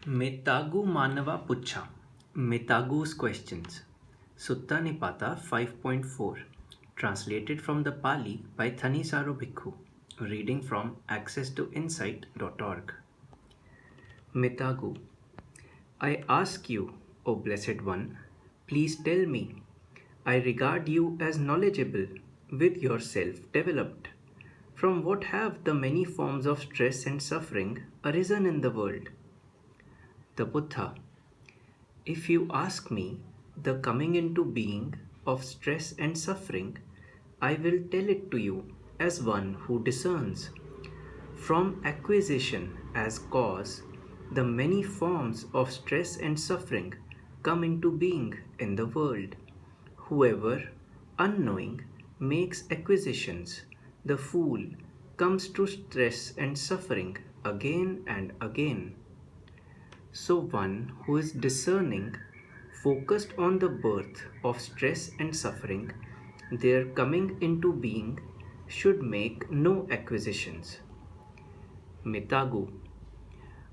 Mettagu manava puccha. Mettagu's questions. Sutta Nipata 5.4. Translated from the Pali by Thanisaro Bhikkhu. Reading from accesstoinsight.org. Mettagu. I ask you, O Blessed One, please tell me. I regard you as knowledgeable, with yourself developed. From what have the many forms of stress and suffering arisen in the world? The Buddha. If you ask me the coming into being of stress and suffering, I will tell it to you as one who discerns. From acquisition as cause, the many forms of stress and suffering come into being in the world. Whoever, unknowing, makes acquisitions, the fool, comes to stress and suffering again and again. So one who is discerning, focused on the birth of stress and suffering, their coming into being, should make no acquisitions. Mettagu.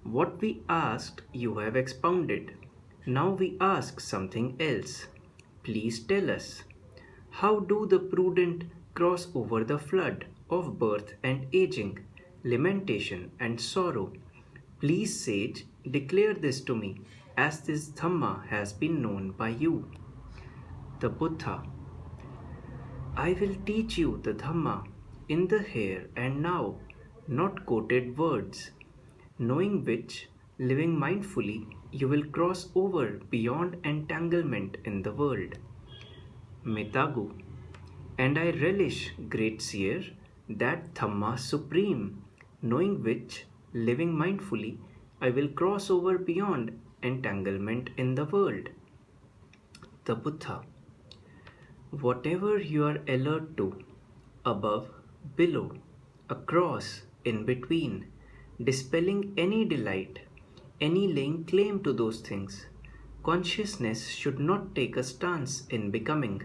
What we asked you have expounded. Now we ask something else. Please tell us, how do the prudent cross over the flood of birth and aging, lamentation and sorrow? Please, sage, declare this to me, as this Dhamma has been known by you. The Buddha. I will teach you the Dhamma in the here and now, not quoted words, knowing which, living mindfully, you will cross over beyond entanglement in the world. Mettagu. And I relish, great seer, that Dhamma supreme, knowing which, living mindfully, I will cross over beyond entanglement in the world. The Buddha. Whatever you are alert to, above, below, across, in between, dispelling any delight, any laying claim to those things, consciousness should not take a stance in becoming.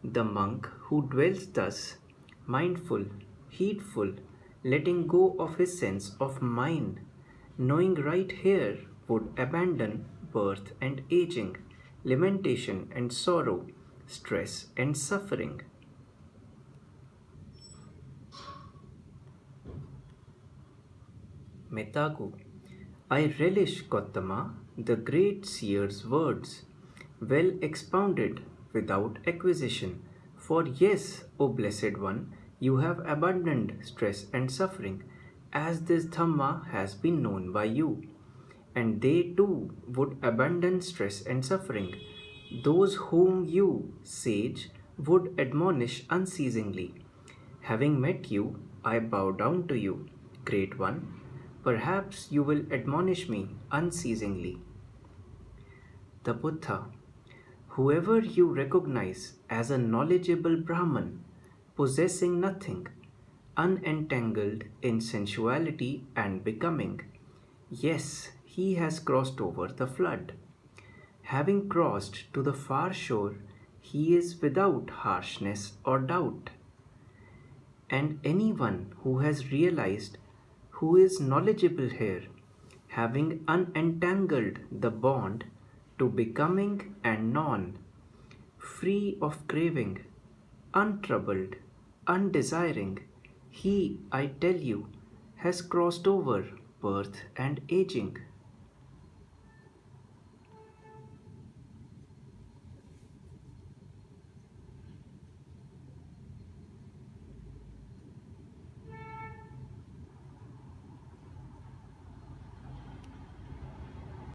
The monk who dwells thus, mindful, heedful, letting go of his sense of mine, knowing right here, would abandon birth and aging, lamentation and sorrow, stress and suffering. Mettagu. I relish, Gautama, the great seer's words, well expounded, without acquisition. For yes, O Blessed One, you have abandoned stress and suffering, as this Dhamma has been known by you. And they too would abandon stress and suffering, those whom you, sage, would admonish unceasingly. Having met you, I bow down to you, Great One. Perhaps you will admonish me unceasingly. The Buddha. Whoever you recognize as a knowledgeable Brahman, possessing nothing, unentangled in sensuality and becoming, yes, he has crossed over the flood. Having crossed to the far shore, he is without harshness or doubt. And anyone who has realized, who is knowledgeable here, having unentangled the bond to becoming and non, free of craving, untroubled, undesiring, he, I tell you, has crossed over birth and aging.